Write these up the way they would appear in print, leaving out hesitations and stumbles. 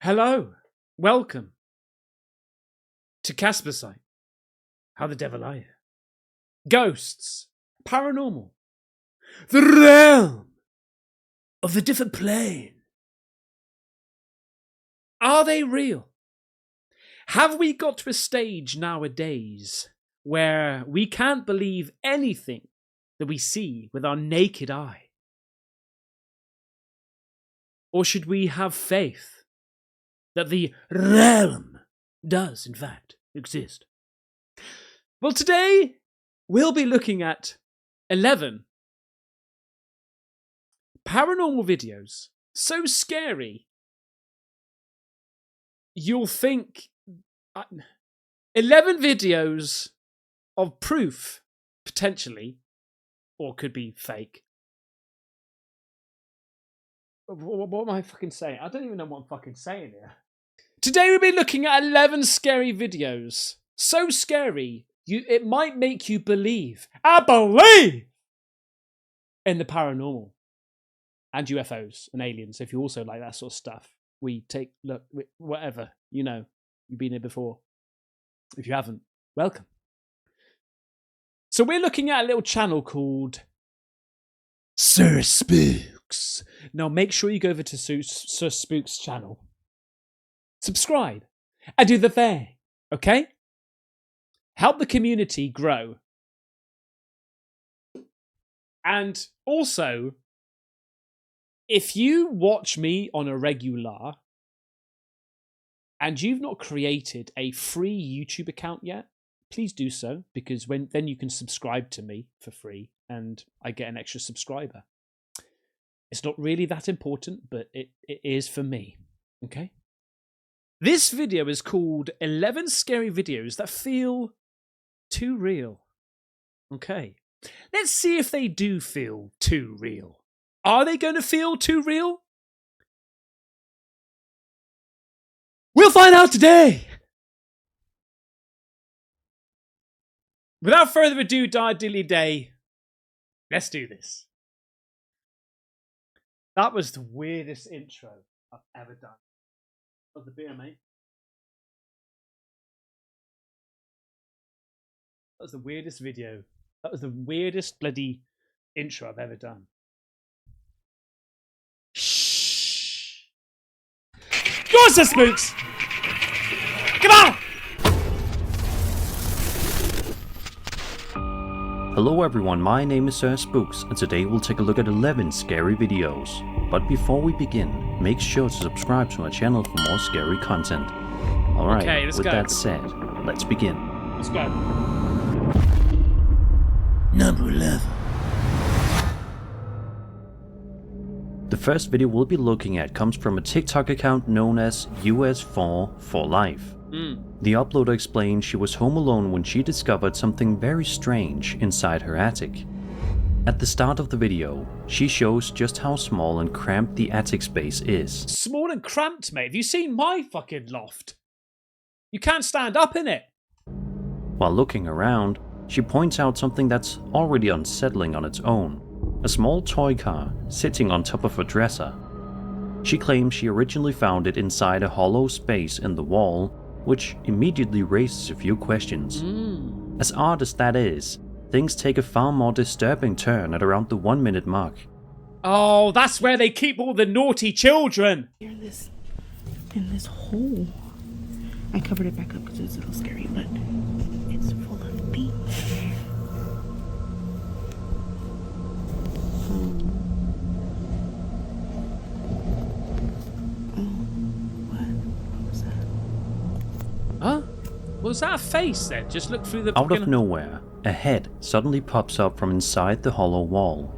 Hello, welcome to Caspersight. How the devil are you? Ghosts, paranormal, the realm of the different plane. Are they real? Have we got to a stage nowadays where we can't believe anything that we see with our naked eye? Or should we have faith that the realm does, in fact, exist? Well, today we'll be looking at 11 paranormal videos so scary you'll think 11 videos of proof, potentially, or could be fake. What am I fucking saying? I don't even know what I'm fucking saying here. Today we'll be looking at 11 scary videos. So scary, it might make you believe. I believe in the paranormal. And UFOs and aliens, if you also like that sort of stuff. Whatever, you know, you've been here before. If you haven't, welcome. So we're looking at a little channel called Sir Spooks. Now make sure you go over to Sir Spooks' channel. Subscribe and do the thing, okay? Help the community grow. And also, if you watch me on a regular and you've not created a free YouTube account yet, please do so, because then you can subscribe to me for free and I get an extra subscriber. It's not really that important, but it is for me, okay? This video is called 11 Scary Videos That Feel Too Real. Okay, let's see if they do feel too real. Are they going to feel too real? We'll find out today! Without further ado, dilly day, let's do this. That was the weirdest intro I've ever done. Of the beer, mate. That was the weirdest video. That was the weirdest bloody intro I've ever done. Shh! Go on, Sir Spooks! Come on! Hello everyone, my name is Sir Spooks, and today we'll take a look at 11 scary videos. But before we begin, make sure to subscribe to my channel for more scary content. Alright, okay, with that said, let's begin. Let's go. Number 11. The first video we'll be looking at comes from a TikTok account known as US4 for Life. The uploader explained she was home alone when she discovered something very strange inside her attic. At the start of the video, she shows just how small and cramped the attic space is. Small and cramped, mate. Have you seen my fucking loft? You can't stand up in it. While looking around, she points out something that's already unsettling on its own. A small toy car sitting on top of a dresser. She claims she originally found it inside a hollow space in the wall, which immediately raises a few questions. As odd as that is, things take a far more disturbing turn at around the 1 minute mark. Oh, that's where they keep all the naughty children. In this hole. I covered it back up because it was a little scary, but it's full of bees. What was that? Huh? Was that a face then? Just look through the... Out of nowhere, a head suddenly pops up from inside the hollow wall.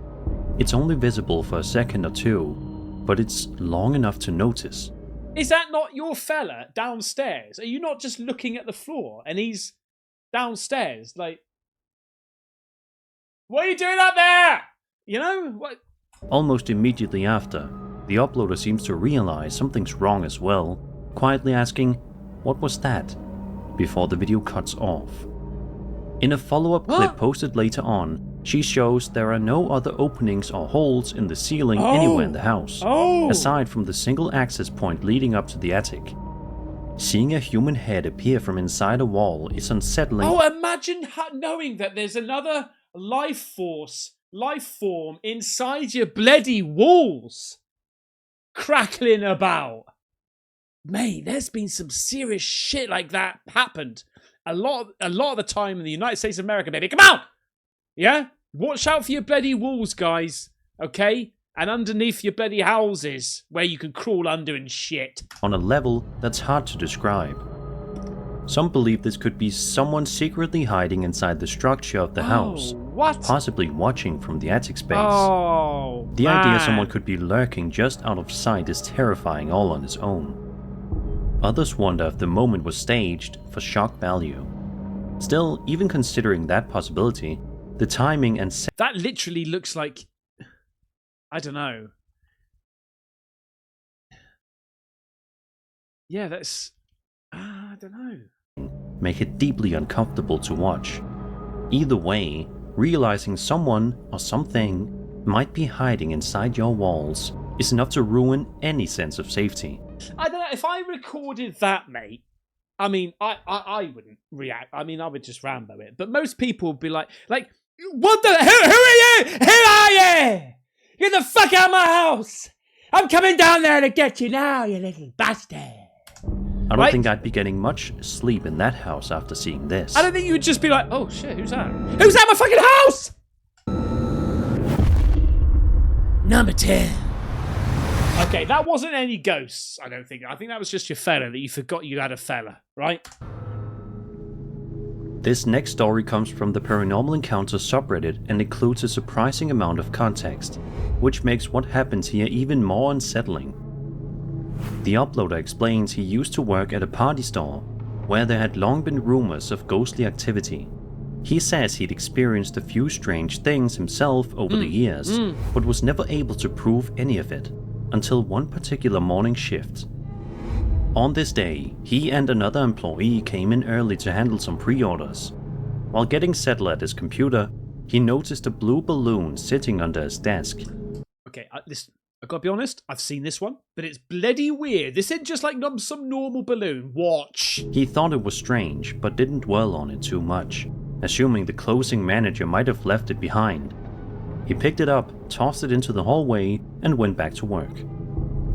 It's only visible for a second or two, but it's long enough to notice. Is that not your fella downstairs? Are you not just looking at the floor and he's downstairs? Like, what are you doing up there? You know? What? Almost immediately after, the uploader seems to realize something's wrong as well, quietly asking, "What was that?" before the video cuts off. In a follow-up clip posted later on, She shows there are no other openings or holes in the ceiling anywhere in the house, aside from the single access point leading up to the attic. Seeing a human head appear from inside a wall is unsettling. Oh, imagine knowing that there's another life form inside your bloody walls, crackling about. Mate, there's been some serious shit like that happened. A lot of the time in the United States of America, baby. Come on! Yeah? Watch out for your bloody walls, guys. Okay? And underneath your bloody houses, where you can crawl under and shit. On a level that's hard to describe. Some believe this could be someone secretly hiding inside the structure of the house. What? Possibly watching from the attic space. Oh, the idea someone could be lurking just out of sight is terrifying all on its own. Others wonder if the moment was staged for shock value. Still, even considering that possibility, the timing and that literally looks like, I don't know. Yeah, that's, I don't know. Make it deeply uncomfortable to watch. Either way, realizing someone or something might be hiding inside your walls is enough to ruin any sense of safety. I don't know, if I recorded that, mate, I mean, I wouldn't react. I mean, I would just Rambo it. But most people would be like, what the, who are you? Who are you? Get the fuck out of my house. I'm coming down there to get you now, you little bastard. I don't think I'd be getting much sleep in that house after seeing this. I don't think you would just be like, oh shit, who's that? Who's at my fucking house? Number 10. Okay, that wasn't any ghosts, I don't think. I think that was just your fella, that you forgot you had a fella, right? This next story comes from the Paranormal Encounters subreddit and includes a surprising amount of context, which makes what happens here even more unsettling. The uploader explains he used to work at a party store, where there had long been rumors of ghostly activity. He says he'd experienced a few strange things himself over the years, but was never able to prove any of it, until one particular morning shift. On this day, he and another employee came in early to handle some pre-orders. While getting settled at his computer, he noticed a blue balloon sitting under his desk. Okay, I gotta be honest, I've seen this one, but it's bloody weird. This isn't just like some normal balloon. Watch. He thought it was strange, but didn't dwell on it too much, assuming the closing manager might have left it behind. He picked it up, tossed it into the hallway, and went back to work.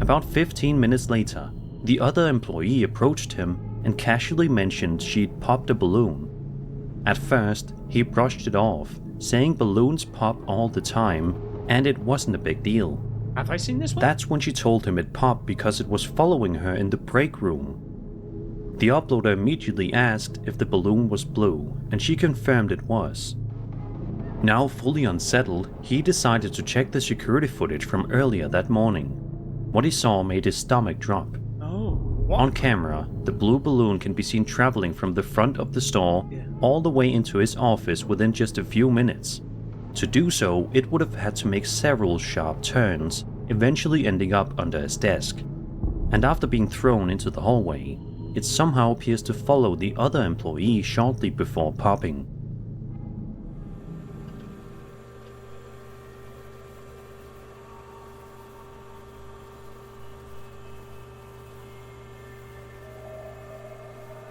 About 15 minutes later, the other employee approached him and casually mentioned she'd popped a balloon. At first, he brushed it off, saying balloons pop all the time, and it wasn't a big deal. Have I seen this one? That's when she told him it popped because it was following her in the break room. The uploader immediately asked if the balloon was blue, and she confirmed it was. Now fully unsettled, he decided to check the security footage from earlier that morning. What he saw made his stomach drop. What? On camera, the blue balloon can be seen traveling from the front of the store all the way into his office within just a few minutes. To do so, it would have had to make several sharp turns, eventually ending up under his desk. And after being thrown into the hallway, it somehow appears to follow the other employee shortly before popping.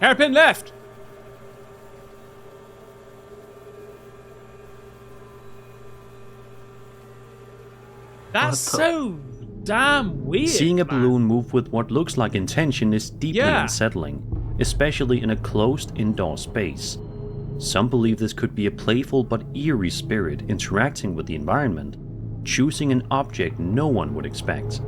Hairpin left. That's so damn weird. Seeing a balloon move with what looks like intention is deeply unsettling, especially in a closed indoor space. Some believe this could be a playful but eerie spirit interacting with the environment, choosing an object no one would expect.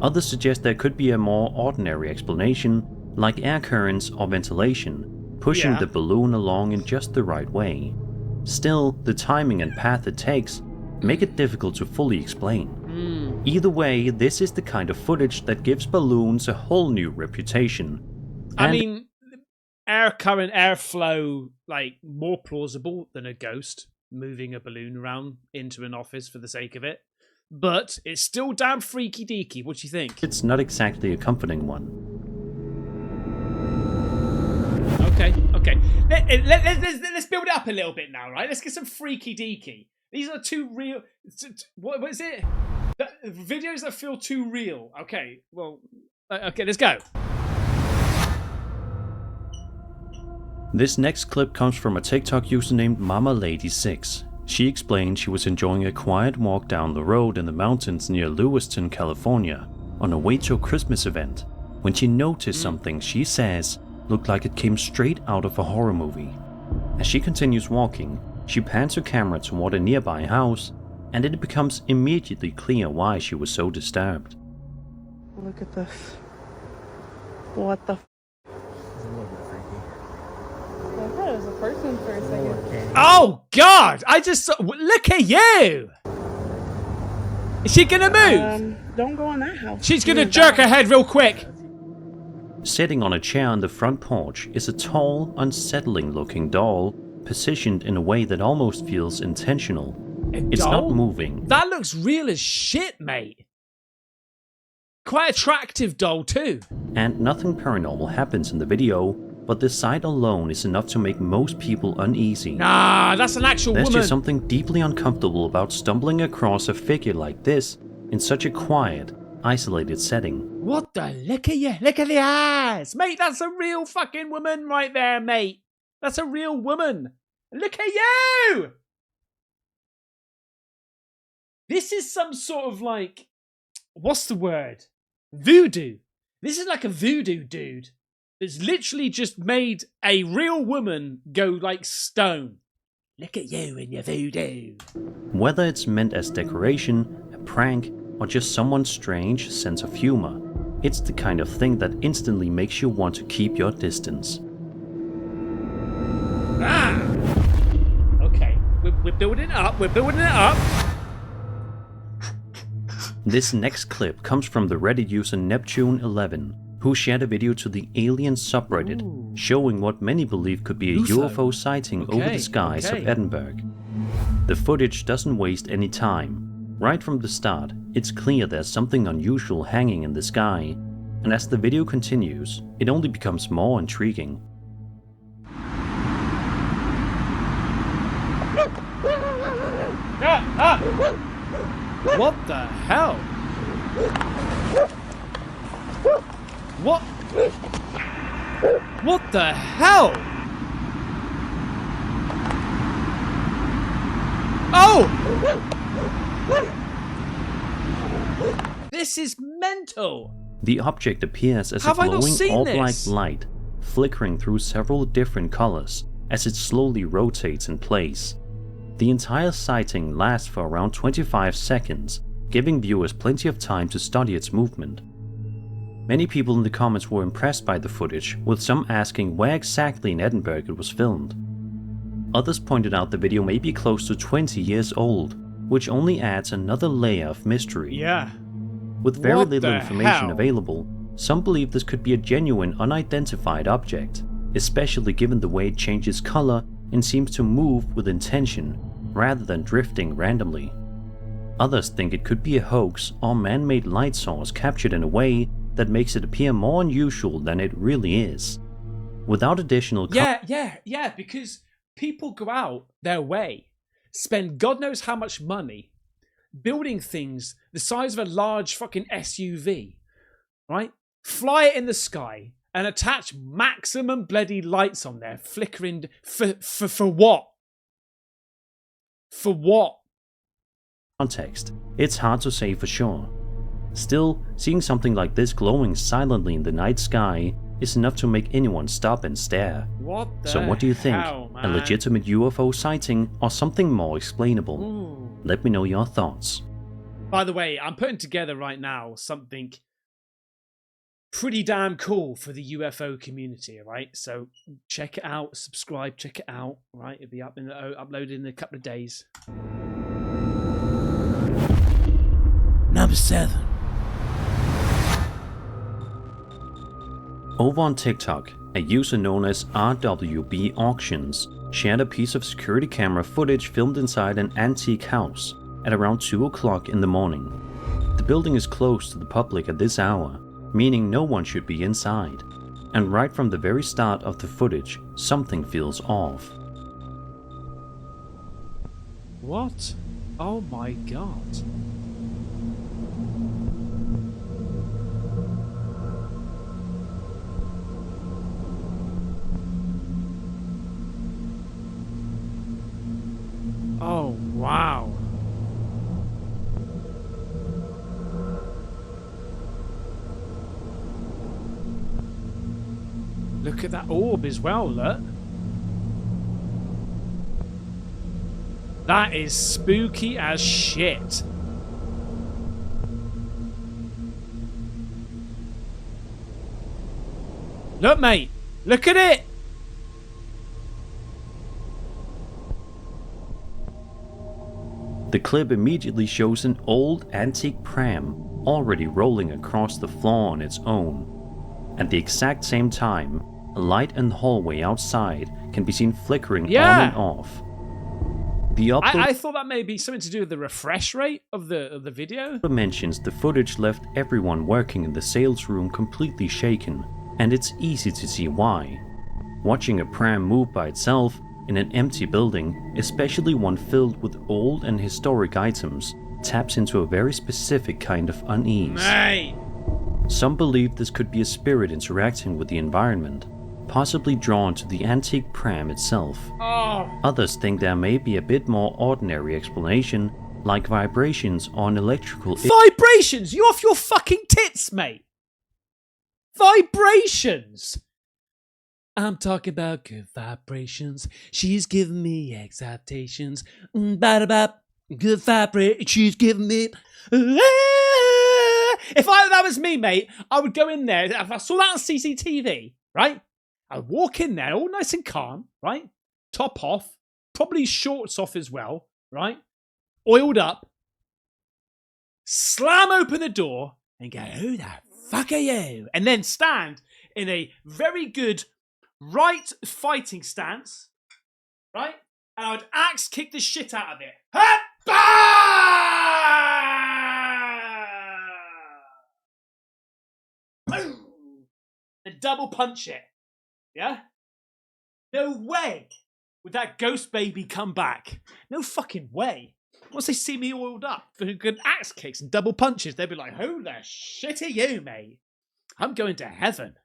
Others suggest there could be a more ordinary explanation, like air currents or ventilation, pushing the balloon along in just the right way. Still, the timing and path it takes make it difficult to fully explain. Either way, this is the kind of footage that gives balloons a whole new reputation. I mean, air current, airflow, like, more plausible than a ghost moving a balloon around into an office for the sake of it. But it's still damn freaky deaky. What do you think? It's not exactly a comforting one. Okay. Let's build it up a little bit now, right? Let's get some freaky deaky. These are too real. What is it? Videos that feel too real. Okay, well, okay, let's go. This next clip comes from a TikTok user named MamaLady6. She explained she was enjoying a quiet walk down the road in the mountains near Lewiston, California, on her way to a Christmas event, when she noticed something she says looked like it came straight out of a horror movie. As she continues walking, she pans her camera toward a nearby house, and it becomes immediately clear why she was so disturbed. Look at this. What the? I thought it was a person for a second. Oh God! I just saw. Look at you. Is she gonna move? Don't go in that house. She's gonna jerk her head real quick. Sitting on a chair on the front porch is a tall, unsettling-looking doll, positioned in a way that almost feels intentional. It's not moving. That looks real as shit, mate. Quite attractive doll too. And nothing paranormal happens in the video, but the sight alone is enough to make most people uneasy. Nah, that's an actual There's woman. just something deeply uncomfortable about stumbling across a figure like this in such a quiet, isolated setting. What the? Look at you. Look at the eyes. Mate, that's a real fucking woman right there, mate. That's a real woman. Look at you! This is some sort of like, what's the word? Voodoo. This is like a voodoo dude that's literally just made a real woman go like stone. Look at you and your voodoo. Whether it's meant as decoration, a prank, or just someone's strange sense of humor, it's the kind of thing that instantly makes you want to keep your distance. Ah! Okay, we're building it up, we're building it up. This next clip comes from the Reddit user Neptune11, who shared a video to the Alien subreddit showing what many believe could be a UFO sighting over the skies of Edinburgh. The footage doesn't waste any time. Right from the start, it's clear there's something unusual hanging in the sky, and as the video continues, it only becomes more intriguing. What the hell? What? What the hell? Oh! This is mental. The object appears as a Have I not glowing seen orb-like this? light, flickering through several different colors as it slowly rotates in place. The entire sighting lasts for around 25 seconds, giving viewers plenty of time to study its movement. Many people in the comments were impressed by the footage, with some asking where exactly in Edinburgh it was filmed. Others pointed out the video may be close to 20 years old, which only adds another layer of mystery. Yeah. With very What little the information hell? available, some believe this could be a genuine unidentified object, especially given the way it changes color and seems to move with intention, rather than drifting randomly. Others think it could be a hoax or man-made light source captured in a way that makes it appear more unusual than it really is. Without additional Yeah, because people go out their way, spend God knows how much money, building things the size of a large fucking SUV, right? Fly it in the sky and attach maximum bloody lights on there, flickering for what? For what? context, it's hard to say for sure. Still, seeing something like this glowing silently in the night sky is enough to make anyone stop and stare. What the So what do you think? hell, A man? legitimate UFO sighting or something more explainable? Ooh. Let me know your thoughts. By the way, I'm putting together right now something pretty damn cool for the UFO community, right? So check it out, subscribe, check it out, right? It'll be uploaded in a couple of days. Number 7. Over on TikTok, a user known as RWB Auctions shared a piece of security camera footage filmed inside an antique house at around 2 o'clock in the morning. The building is closed to the public at this hour, meaning no one should be inside. And right from the very start of the footage, something feels off. What? Oh my god. Oh, wow. Look at that orb as well, look. That is spooky as shit. Look, mate. Look at it. The clip immediately shows an old antique pram already rolling across the floor on its own. At the exact same time, a light in the hallway outside can be seen flickering on and off. The I thought that may be something to do with the refresh rate of the video. mentions the footage left everyone working in the sales room completely shaken, and it's easy to see why. Watching a pram move by itself in an empty building, especially one filled with old and historic items, taps into a very specific kind of unease. Mate. Some believe this could be a spirit interacting with the environment, possibly drawn to the antique pram itself. Oh. Others think there may be a bit more ordinary explanation, like vibrations or an electrical Vibrations? You off your fucking tits, mate. Vibrations. I'm talking about good vibrations. She's giving me excitations. Good vibrations. She's giving me. If that was me, mate, I would go in there. If I saw that on CCTV, right? I'd walk in there, all nice and calm, right? Top off, probably shorts off as well, right? Oiled up. Slam open the door and go, "Who the fuck are you?" And then stand in a very good right fighting stance, right? And I would axe kick the shit out of it. Boom! And double punch it. Yeah? No way would that ghost baby come back. No fucking way. Once they see me oiled up for good axe kicks and double punches, they'll be like, "Who the shit are you, mate? I'm going to heaven."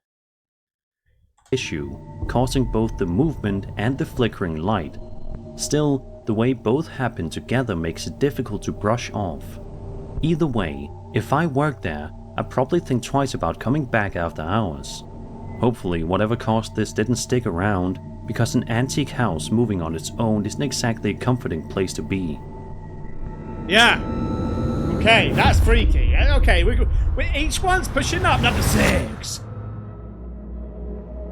issue, causing both the movement and the flickering light. Still, the way both happen together makes it difficult to brush off. Either way, if I worked there, I'd probably think twice about coming back after hours. Hopefully, whatever caused this didn't stick around, because an antique house moving on its own isn't exactly a comforting place to be. Yeah. Okay, that's freaky. Okay, each one's pushing up, number 6.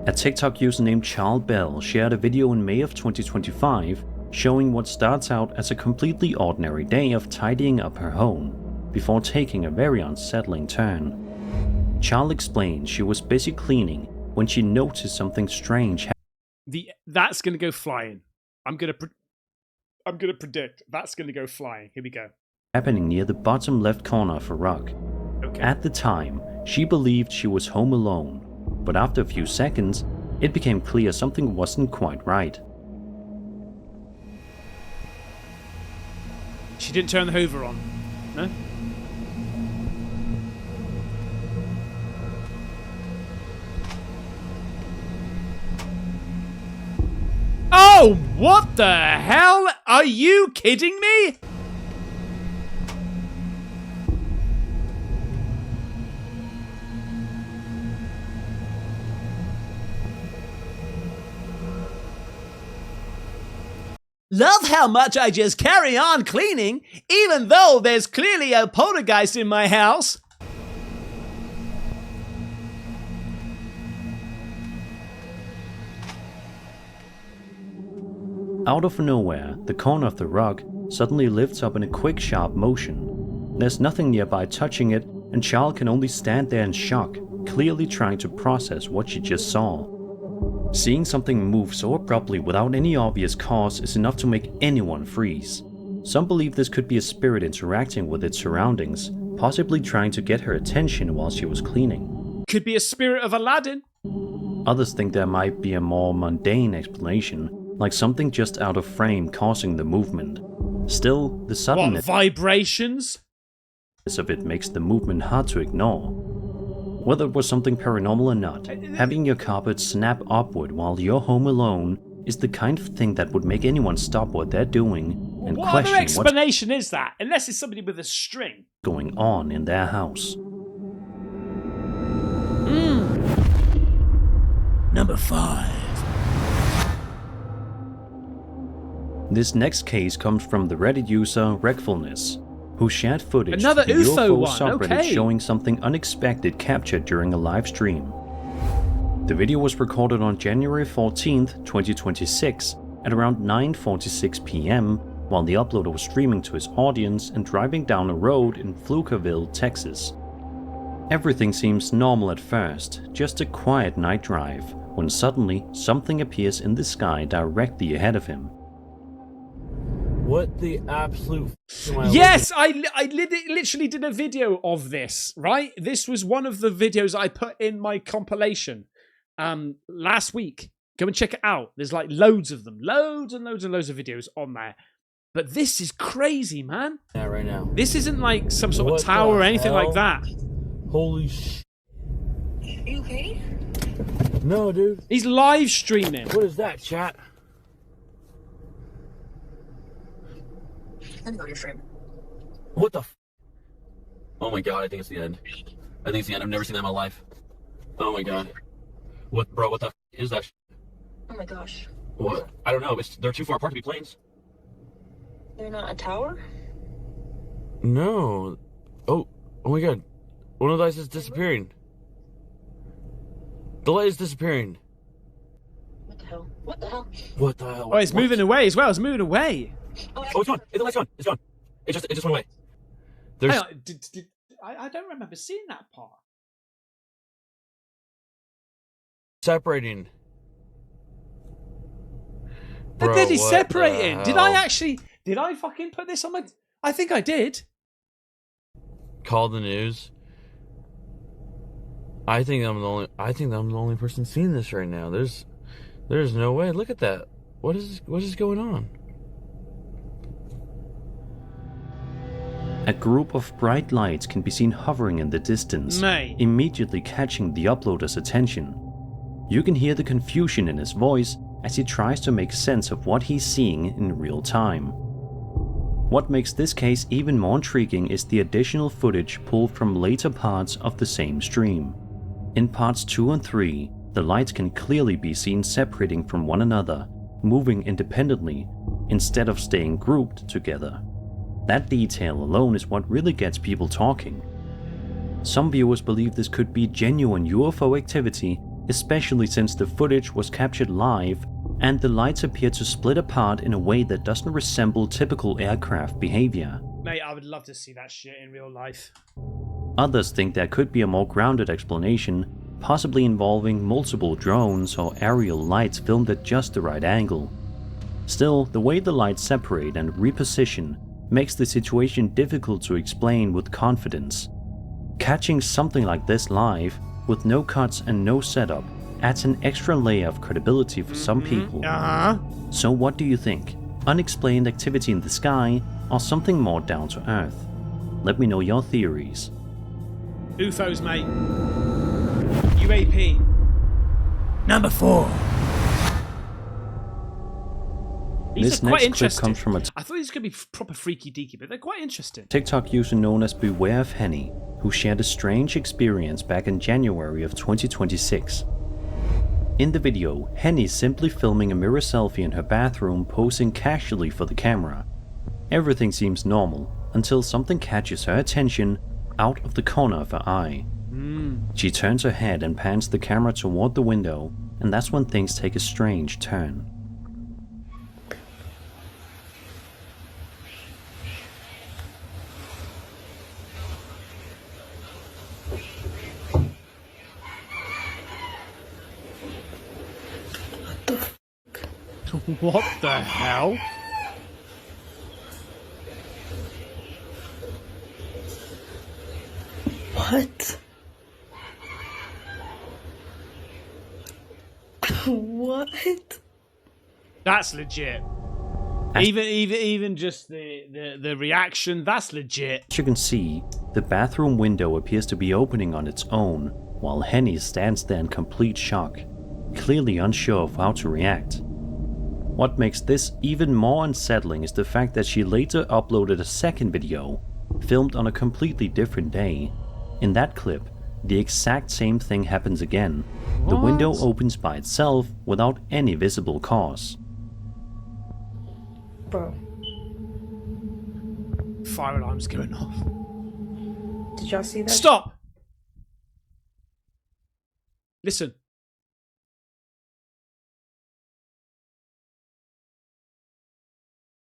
A TikTok user named Charles Bell shared a video in May of 2025 showing what starts out as a completely ordinary day of tidying up her home, before taking a very unsettling turn. Charles explained she was busy cleaning when she noticed something strange. That's gonna go flying. I'm gonna predict that's gonna go flying. Here we go. Happening near the bottom left corner of a rug. Okay. At the time, she believed she was home alone, but after a few seconds, it became clear something wasn't quite right. She didn't turn the Hoover on, no? Oh, what the hell? Are you kidding me? Love how much I just carry on cleaning, even though there's clearly a poltergeist in my house. Out of nowhere, the corner of the rug suddenly lifts up in a quick, sharp motion. There's nothing nearby touching it, and Charles can only stand there in shock, clearly trying to process what she just saw. Seeing something move so abruptly without any obvious cause is enough to make anyone freeze. Some believe this could be a spirit interacting with its surroundings, possibly trying to get her attention while she was cleaning. Could be a spirit of Aladdin. Others think there might be a more mundane explanation, like something just out of frame causing the movement. Still, the What, suddenness vibrations? of it makes the movement hard to ignore. Whether it was something paranormal or not, having your carpet snap upward while you're home alone is the kind of thing that would make anyone stop what they're doing and What other question what's explanation is that? Unless it's somebody with a string. going on in their house. Number 5. This next case comes from the Reddit user Recfulness, who shared footage Another to the UFO UFO one, subreddit okay. showing something unexpected captured during a live stream. The video was recorded on January 14th, 2026 at around 9:46 p.m. while the uploader was streaming to his audience and driving down a road in Pflugerville, Texas. Everything seems normal at first, just a quiet night drive, when suddenly something appears in the sky directly ahead of him. What the absolute am I Yes, I literally did a video of this, right? This was one of the videos I put in my compilation last week. Go and check it out. There's like loads of them. Loads and loads and loads of videos on there. But this is crazy, man. looking at right now? This isn't like some sort What of tower the or anything like hell? that. Holy sh! You okay? No, dude. He's live streaming. What is that, chat? Let me go to your frame. What the? Oh my god! I think it's the end. I think it's the end. I've never seen that in my life. Oh my god. What, bro? What the is that? Oh my gosh. What? I don't know. They're too far apart to be planes. They're not a tower? No. Oh my god. One of the lights is disappearing. The light is disappearing. What the hell? What the hell? What the hell? Oh, it's What? moving away as well. It's moving away. Oh, it's gone. The light's gone. It's gone. It just went away. There's Hang on, I don't remember seeing that part. separating. They're Bro, deadly what separating. the Did I hell? actually? Did I fucking put this on my? I think I did. Call the news. I think I'm the only person seeing this right now. There's no way. Look at that. What is going on? A group of bright lights can be seen hovering in the distance, Mate. immediately catching the uploader's attention. You can hear the confusion in his voice as he tries to make sense of what he's seeing in real time. What makes this case even more intriguing is the additional footage pulled from later parts of the same stream. In parts 2 and 3, the lights can clearly be seen separating from one another, moving independently, instead of staying grouped together. That detail alone is what really gets people talking. Some viewers believe this could be genuine UFO activity, especially since the footage was captured live and the lights appear to split apart in a way that doesn't resemble typical aircraft behavior. Mate, I would love to see that shit in real life. Others think there could be a more grounded explanation, possibly involving multiple drones or aerial lights filmed at just the right angle. Still, the way the lights separate and reposition makes the situation difficult to explain with confidence. Catching something like this live, with no cuts and no setup, adds an extra layer of credibility for some people. So what do you think? Unexplained activity in the sky, or something more down to earth? Let me know your theories. UFOs, mate. UAP. Number 4. These This are quite next clip interesting. comes from a I thought these were going to be proper freaky deaky, but they're quite interesting. TikTok user known as Beware of Henny, who shared a strange experience back in January of 2026. In the video, Henny's simply filming a mirror selfie in her bathroom, posing casually for the camera. Everything seems normal, until something catches her attention out of the corner of her eye. She turns her head and pans the camera toward the window, and that's when things take a strange turn. What the hell? What? What? That's legit. Even just the reaction, that's legit. As you can see, the bathroom window appears to be opening on its own, while Henny stands there in complete shock, clearly unsure of how to react. What makes this even more unsettling is the fact that she later uploaded a second video, filmed on a completely different day. In that clip, the exact same thing happens again. The window opens by itself without any visible cause. Bro, Fire alarm's going off. did y'all see that? Stop! Listen.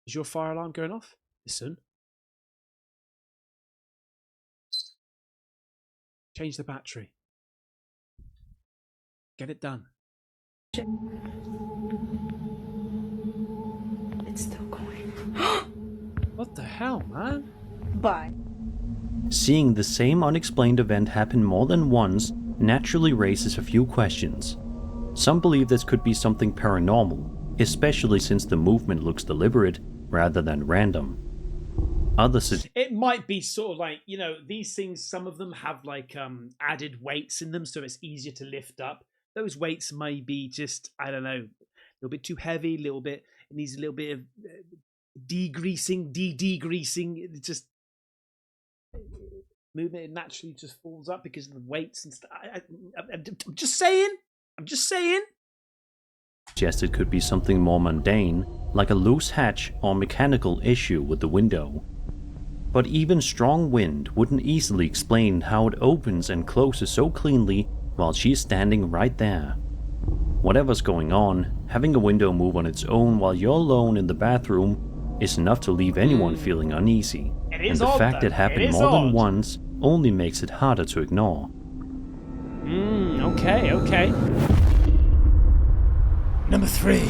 Is your fire alarm going off? Listen. Change the battery. Get it done. It's still going. What the hell, man? Bye. Seeing the same unexplained event happen more than once naturally raises a few questions. Some believe this could be something paranormal, especially since the movement looks deliberate rather than random. Others It might be sort of like, you know, these things, some of them have like added weights in them, so it's easier to lift up. Those weights may be just, I don't know, a little bit too heavy, a little bit, it needs a little bit of degreasing, degreasing. It just movement, it naturally just falls up because of the weights and stuff. I'm just saying. I'm just saying. suggest it could be something more mundane, like a loose hatch or mechanical issue with the window. But even strong wind wouldn't easily explain how it opens and closes so cleanly while she's standing right there. Whatever's going on, having a window move on its own while you're alone in the bathroom is enough to leave anyone feeling uneasy, and the fact it happened more than once only makes it harder to ignore. Okay. Number 3.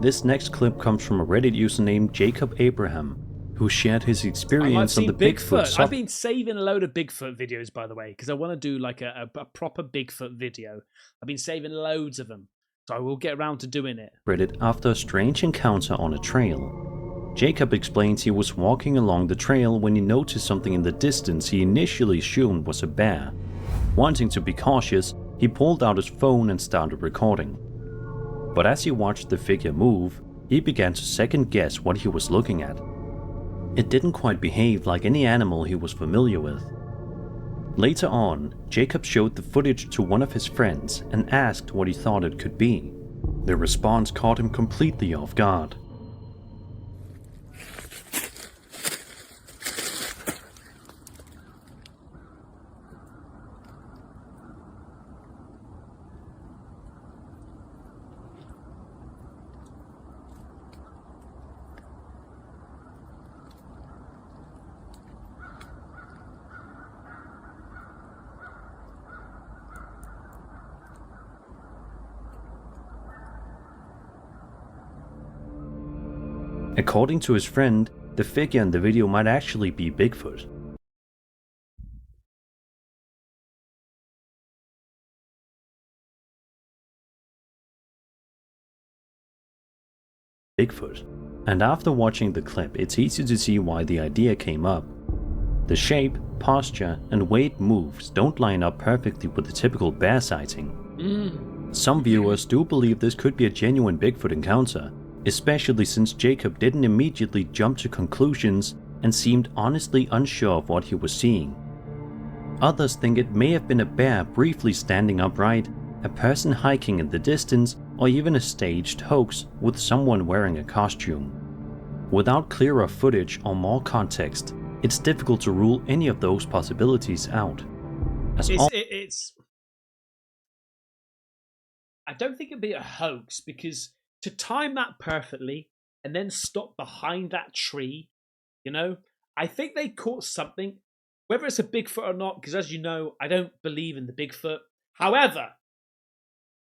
This next clip comes from a Reddit user named Jacob Abraham, who shared his experience on the Bigfoot. I've been saving a load of Bigfoot videos, by the way, because I want to do like a proper Bigfoot video. I've been saving loads of them, so I will get around to doing it. Reddit after a strange encounter on a trail. Jacob explains he was walking along the trail when he noticed something in the distance he initially assumed was a bear. Wanting to be cautious, he pulled out his phone and started recording. But as he watched the figure move, he began to second guess what he was looking at. It didn't quite behave like any animal he was familiar with. Later on, Jacob showed the footage to one of his friends and asked what he thought it could be. The response caught him completely off guard. According to his friend, the figure in the video might actually be Bigfoot. And after watching the clip, it's easy to see why the idea came up. The shape, posture, and way it moves don't line up perfectly with the typical bear sighting. Some viewers do believe this could be a genuine Bigfoot encounter, especially since Jacob didn't immediately jump to conclusions and seemed honestly unsure of what he was seeing. Others think it may have been a bear briefly standing upright, a person hiking in the distance, or even a staged hoax with someone wearing a costume. Without clearer footage or more context, it's difficult to rule any of those possibilities out. I don't think it'd be a hoax, because to time that perfectly and then stop behind that tree, you know, I think they caught something, whether it's a Bigfoot or not, because as you know, I don't believe in the Bigfoot. However,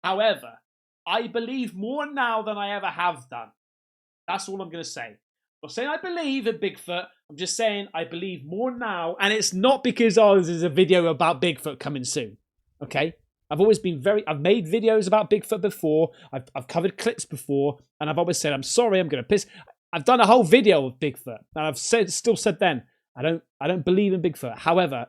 I believe more now than I ever have done. That's all I'm going to say. I'm not saying I believe in Bigfoot. I'm just saying I believe more now, and it's not because, this is a video about Bigfoot coming soon. Okay? I've always been I've made videos about Bigfoot before. I've covered clips before, and I've always said, I'm sorry, I'm going to piss. I've done a whole video of Bigfoot, and I've still said then, I don't believe in Bigfoot. However,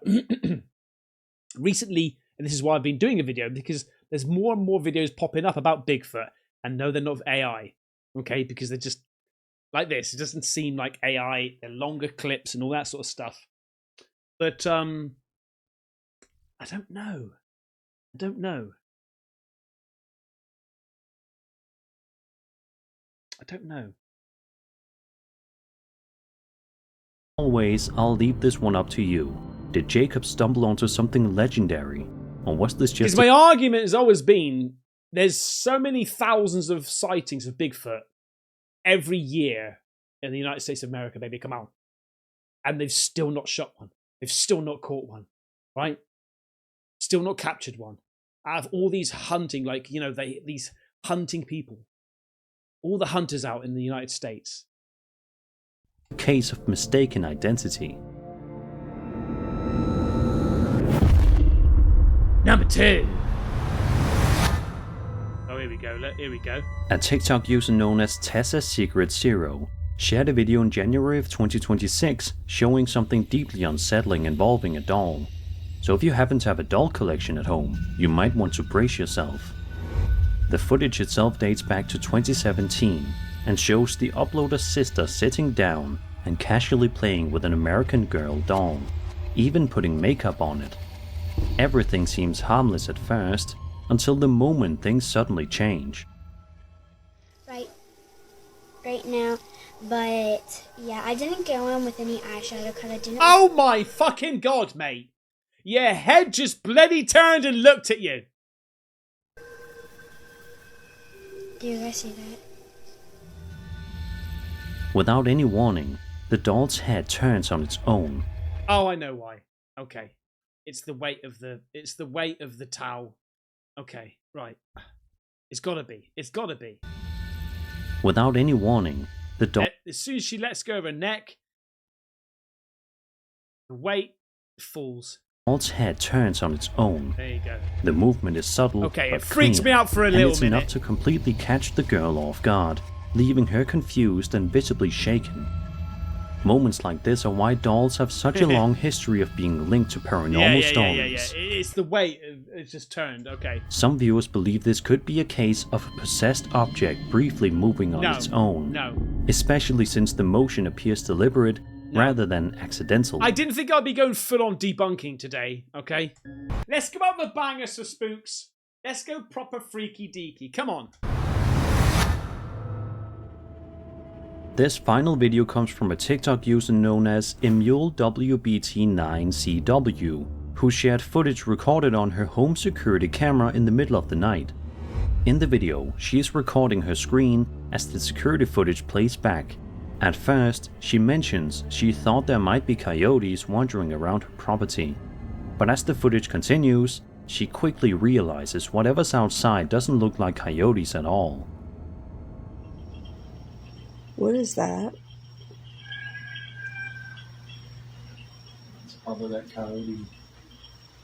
recently, and this is why I've been doing a video, because there's more and more videos popping up about Bigfoot, and no, they're not AI, okay? Because they're just like this. It doesn't seem like AI. They're longer clips and all that sort of stuff. But I don't know. I don't know. I don't know. Always, I'll leave this one up to you. Did Jacob stumble onto something legendary? Or was this just... Because my argument has always been, there's so many thousands of sightings of Bigfoot every year in the United States of America, baby, come on. And they've still not shot one. They've still not caught one, right? Still not captured one. Out of all these hunting, like, you know, these hunting people, all the hunters out in the United States. Case of mistaken identity. Number 2. Oh, here we go. Here we go. A TikTok user known as Tessa Secret Zero shared a video in January of 2026 showing something deeply unsettling involving a doll. So if you happen to have a doll collection at home, you might want to brace yourself. The footage itself dates back to 2017 and shows the uploader's sister sitting down and casually playing with an American Girl doll, even putting makeup on it. Everything seems harmless at first, until the moment things suddenly change. Right now, but yeah, I didn't go in with any eyeshadow because I didn't... Oh my fucking god, mate! Your head just bloody turned and looked at you. Do you guys see that? Without any warning, the doll's head turns on its own. Oh, I know why. Okay. It's the weight of the towel. Okay, right. It's gotta be. Without any warning, the doll... As soon as she lets go of her neck, the weight falls. Doll's head turns on its own. There you go. The movement is subtle, okay, but it freaks clear, me out for a and little it's minute. enough to completely catch the girl off guard, leaving her confused and visibly shaken. Moments like this are why dolls have such a long history of being linked to paranormal stories. Yeah. It's the weight. It's just turned. Okay. Some viewers believe this could be a case of a possessed object briefly moving on its own. No. Especially since the motion appears deliberate rather than accidental. I didn't think I'd be going full on debunking today, okay? Let's go out the bangers for spooks. Let's go proper freaky deaky. Come on. This final video comes from a TikTok user known as EmuleWBT9CW, who shared footage recorded on her home security camera in the middle of the night. In the video, she is recording her screen as the security footage plays back. At first, she mentions she thought there might be coyotes wandering around her property. But as the footage continues, she quickly realizes whatever's outside doesn't look like coyotes at all. What is that? It's probably that coyote.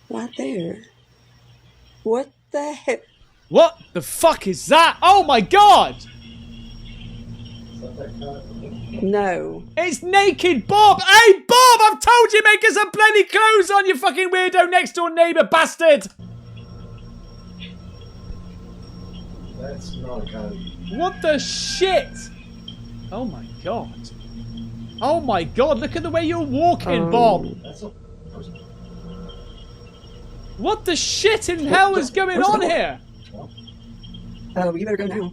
Right there. What the heck? What the fuck is that? Oh my god! Is that that coyote? No. It's naked Bob! Hey Bob! I've told you make us some bloody clothes on, you fucking weirdo next door neighbour bastard! That's not a coyote. What the shit? Oh my god. Oh my god, look at the way you're walking, Bob! That's a person. What the shit in hell is going on here? Oh, you better go now.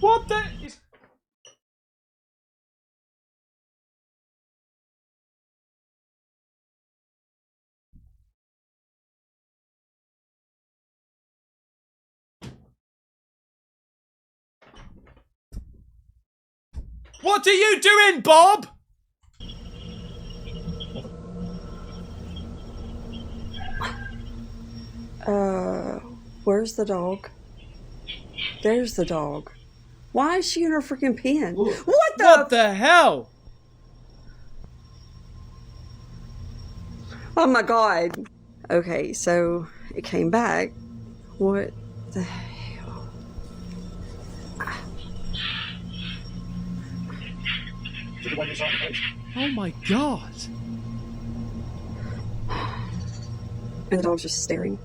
What the... What are you doing, Bob? Where's the dog? There's the dog. Why is she in her freaking pen? What the hell? Oh my god. Okay, so it came back. What the hell? Oh my god. And the dog's just staring.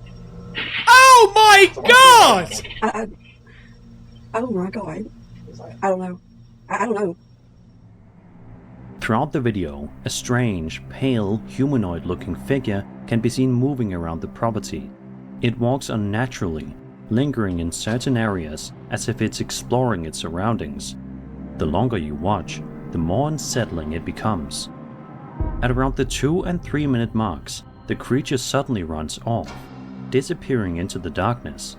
Oh my god! Oh my god. I don't know. I don't know. Throughout the video, a strange, pale, humanoid-looking figure can be seen moving around the property. It walks unnaturally, lingering in certain areas as if it's exploring its surroundings. The longer you watch, the more unsettling it becomes. At around the 2 and 3 minute marks, the creature suddenly runs off, disappearing into the darkness.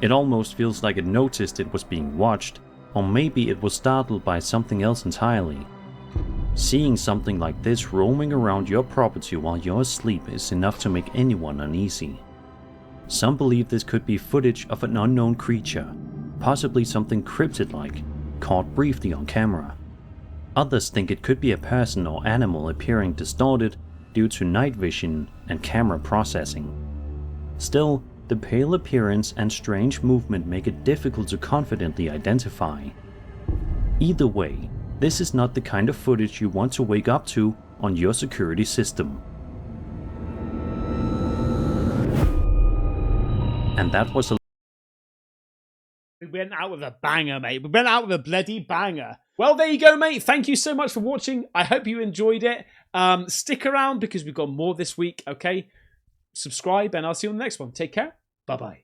It almost feels like it noticed it was being watched, or maybe it was startled by something else entirely. Seeing something like this roaming around your property while you're asleep is enough to make anyone uneasy. Some believe this could be footage of an unknown creature, possibly something cryptid-like, caught briefly on camera. Others think it could be a person or animal appearing distorted due to night vision and camera processing. Still, the pale appearance and strange movement make it difficult to confidently identify. Either way, this is not the kind of footage you want to wake up to on your security system. And that was a... We went out with a banger, mate. We went out with a bloody banger. Well, there you go, mate. Thank you so much for watching. I hope you enjoyed it. Stick around because we've got more this week, okay? Subscribe and I'll see you on the next one. Take care. Bye-bye.